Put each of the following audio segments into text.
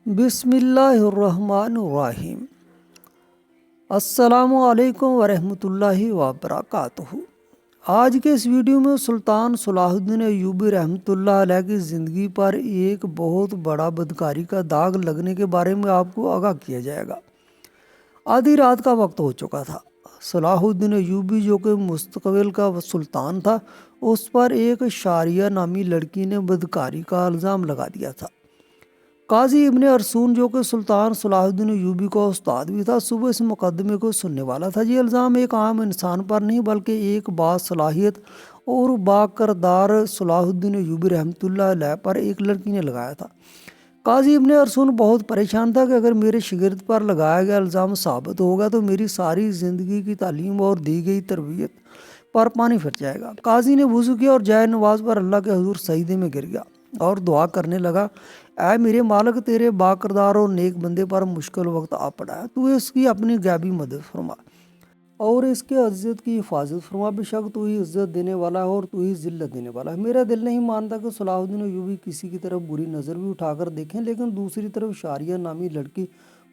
بسم اللہ الرحمن الرحیم۔ السلام علیکم ورحمۃ اللہ وبرکاتہ۔ آج کے اس ویڈیو میں سلطان صلاح الدین ایوبی رحمۃ اللہ علیہ کی زندگی پر ایک بہت بڑا بدکاری کا داغ لگنے کے بارے میں آپ کو آگاہ کیا جائے گا۔ آدھی رات کا وقت ہو چکا تھا۔ صلاح الدین ایوبی جو کہ مستقبل کا سلطان تھا، اس پر ایک شاریہ نامی لڑکی نے بدکاری کا الزام لگا دیا تھا۔ قاضی ابن ارسون جو کہ سلطان صلاح الدین ایوبی کا استاد بھی تھا، صبح اس مقدمے کو سننے والا تھا۔ یہ الزام ایک عام انسان پر نہیں بلکہ ایک باصلاحیت اور باکردار صلاح الدین ایوبی رحمۃ اللہ علیہ پر ایک لڑکی نے لگایا تھا۔ قاضی ابن ارسون بہت پریشان تھا کہ اگر میرے شاگرد پر لگایا گیا الزام ثابت ہوگا تو میری ساری زندگی کی تعلیم اور دی گئی تربیت پر پانی پھر جائے گا۔ قاضی نے وضو کیا اور جائے نماز پر اللہ کے حضور سجدے میں گر گیا اور دعا کرنے لگا، اے میرے مالک، تیرے باکردار اور نیک بندے پر مشکل وقت آ پڑا ہے، تو اس کی اپنی غیبی مدد فرما اور اس کے عزت کی حفاظت فرما۔ بے شک تو ہی عزت دینے والا ہے اور تو ہی ذلت دینے والا ہے۔ میرا دل نہیں مانتا کہ صلاح الدین ایوبی کسی کی طرف بری نظر بھی اٹھا کر دیکھیں، لیکن دوسری طرف شاریہ نامی لڑکی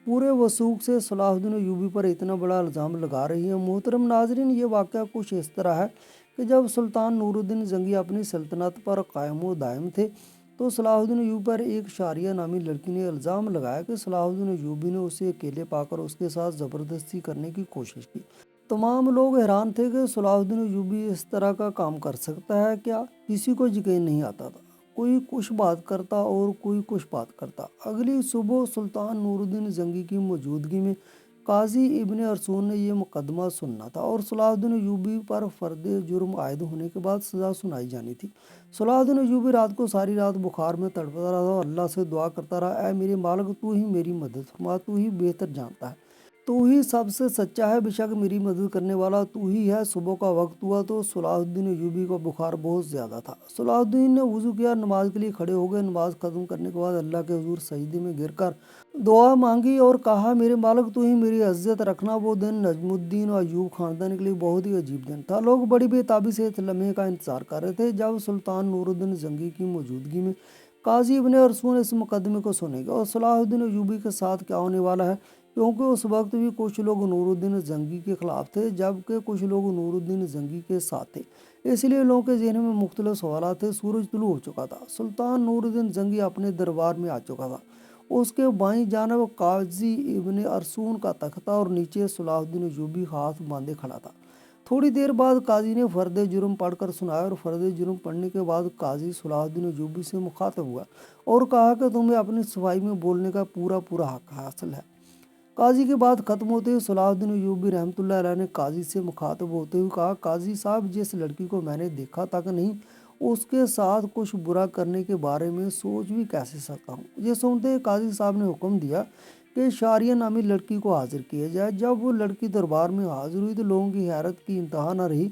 پورے وثوق سے صلاح الدین ایوبی پر اتنا بڑا الزام لگا رہی ہے۔ محترم ناظرین، یہ واقعہ کچھ اس طرح ہے کہ جب سلطان نور الدین زنگی اپنی سلطنت پر قائم و دائم تھے تو صلاح الدین ایوبی پر ایک شاریہ نامی لڑکی نے الزام لگایا کہ صلاح الدین ایوبی نے اسے اکیلے پا کر اس کے ساتھ زبردستی کرنے کی کوشش کی۔ تمام لوگ حیران تھے کہ صلاح الدین ایوبی اس طرح کا کام کر سکتا ہے کیا؟ کسی کو یقین نہیں آتا تھا۔ کوئی کچھ بات کرتا اور کوئی کچھ بات کرتا۔ اگلی صبح سلطان نور الدین زنگی کی موجودگی میں قاضی ابن ارسون نے یہ مقدمہ سننا تھا اور صلاح الدین ایوبی پر فرد جرم عائد ہونے کے بعد سزا سنائی جانی تھی۔ صلاح الدین ایوبی رات کو ساری رات بخار میں تڑپتا رہا اور اللہ سے دعا کرتا رہا، اے میرے مالک، تو ہی میری مدد فرما، تو ہی بہتر جانتا ہے، تو ہی سب سے سچا ہے، بے شک میری مدد کرنے والا تو ہی ہے۔ صبح کا وقت ہوا تو صلاح الدین ایوبی کا بخار بہت زیادہ تھا۔ صلاح الدین نے وضو کیا، نماز کے لیے کھڑے ہو گئے۔ نماز ختم کرنے کے بعد اللہ کے حضور سجدے میں گر کر دعا مانگی اور کہا، میرے مالک، تو ہی میری عزت رکھنا۔ وہ دن نجم الدین اور ایوب خاندان کے لیے بہت ہی عجیب دن تھا۔ لوگ بڑی بے تابی سے اس لمحے کا انتظار کر رہے تھے جب سلطان نور الدین زنگی کی موجودگی میں قاضی ابن ارسون اس مقدمے کو سنے گا اور صلاح الدین ایوبی کے ساتھ کیا ہونے والا ہے، کیونکہ اس وقت بھی کچھ لوگ نور الدین زنگی کے خلاف تھے جبکہ کچھ لوگ نور الدین زنگی کے ساتھ تھے، اس لیے لوگوں کے ذہن میں مختلف سوالات تھے۔ سورج طلوع ہو چکا تھا۔ سلطان نور الدین زنگی اپنے دربار میں آ چکا تھا۔ اس کے بائیں جانب قاضی ابن ارسون کا تخت تھا اور نیچے صلاح الدین ایوبی ہاتھ باندھے کھڑا تھا۔ تھوڑی دیر بعد قاضی نے فرد جرم پڑھ کر سنایا اور فرد جرم پڑھنے کے بعد قاضی صلاح الدین ایوبی سے مخاطب ہوا اور کہا کہ تمہیں اپنی صفائی میں بولنے کا پورا حق حاصل ہے۔ قاضی کی بات ختم ہوتے ہی صلاح الدین ایوبی رحمۃ اللہ علیہ نے قاضی سے مخاطب ہوتے ہوئے کہا، قاضی صاحب، جس لڑکی کو میں نے دیکھا تک نہیں، اس کے ساتھ کچھ برا کرنے کے بارے میں سوچ بھی کیسے سکتا ہوں؟ یہ سنتے ہی قاضی صاحب نے حکم دیا کہ شاریہ نامی لڑکی کو حاضر کیا جائے۔ جب وہ لڑکی دربار میں حاضر ہوئی تو لوگوں کی حیرت کی انتہا نہ رہی،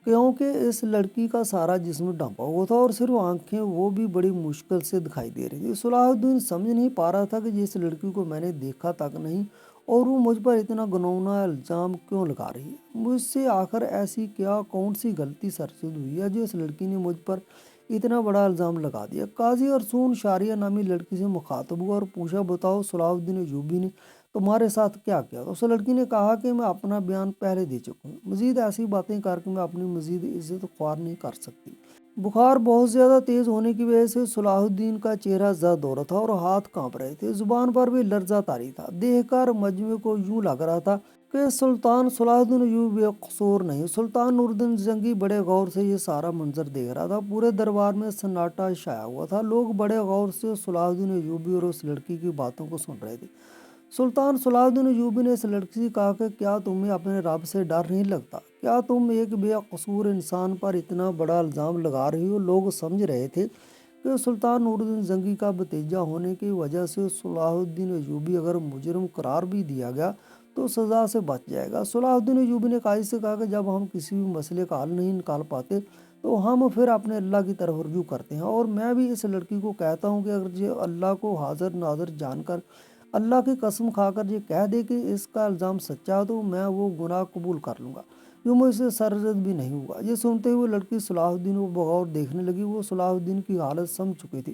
کیونکہ اس لڑکی کا سارا جسم ڈھانپا ہوا تھا اور صرف آنکھیں وہ بھی بڑی مشکل سے دکھائی دے رہی تھی۔ صلاح الدین سمجھ نہیں پا رہا تھا کہ جس لڑکی کو میں نے دیکھا تک نہیں اور وہ مجھ پر اتنا گناؤنا الزام کیوں لگا رہی ہے؟ مجھ سے آخر ایسی کون سی غلطی سرزد ہوئی ہے جو اس لڑکی نے مجھ پر اتنا بڑا الزام لگا دیا؟ قاضی ارسون شاریہ نامی لڑکی سے مخاطب ہوا اور پوچھا، بتاؤ صلاح الدین ایوبی نے تمہارے ساتھ کیا کیا؟ اس لڑکی نے کہا کہ میں اپنا بیان پہلے دے چکی ہوں، مزید ایسی باتیں کر کے میں اپنی مزید عزت خوار نہیں کر سکتی۔ بخار بہت زیادہ تیز ہونے کی وجہ سے صلاح الدین کا چہرہ زرد ہو رہا تھا اور ہاتھ کانپ رہے تھے، زبان پر بھی لرزہ طاری تھا۔ دیکھ کر مجمع کو یوں لگ رہا تھا کہ سلطان صلاح الدین ایوبی بے قصور نہیں۔ سلطان نور الدین زنگی بڑے غور سے یہ سارا منظر دیکھ رہا تھا۔ پورے دربار میں سناٹا چھایا ہوا تھا۔ لوگ بڑے غور سے صلاح الدین ایوبی اور اس لڑکی کی باتوں کو سن رہے تھے۔ سلطان صلاح الدین ایوبی نے اس لڑکی سے کہا کہ کیا تمہیں اپنے رب سے ڈر نہیں لگتا؟ کیا تم ایک بے قصور انسان پر اتنا بڑا الزام لگا رہی ہو؟ لوگ سمجھ رہے تھے کہ سلطان نور الدین زنگی کا بھتیجا ہونے کی وجہ سے صلاح الدین ایوبی اگر مجرم قرار بھی دیا گیا تو سزا سے بچ جائے گا۔ صلاح الدین ایوبی نے قاضی سے کہا کہ جب ہم کسی بھی مسئلے کا حل نہیں نکال پاتے تو ہم پھر اپنے اللہ کی طرف رجوع کرتے ہیں، اور میں بھی اس لڑکی کو کہتا ہوں کہ اگر یہ اللہ کو حاضر ناظر جان کر اللہ کی قسم کھا کر یہ کہہ دے کہ اس کا الزام سچا ہے تو میں وہ گناہ قبول کر لوں گا جو مجھ سے سرزد بھی نہیں ہوگا۔ یہ سنتے ہوئے لڑکی صلاح الدین کو بغور دیکھنے لگی۔ وہ صلاح الدین کی حالت سمجھ چکی تھی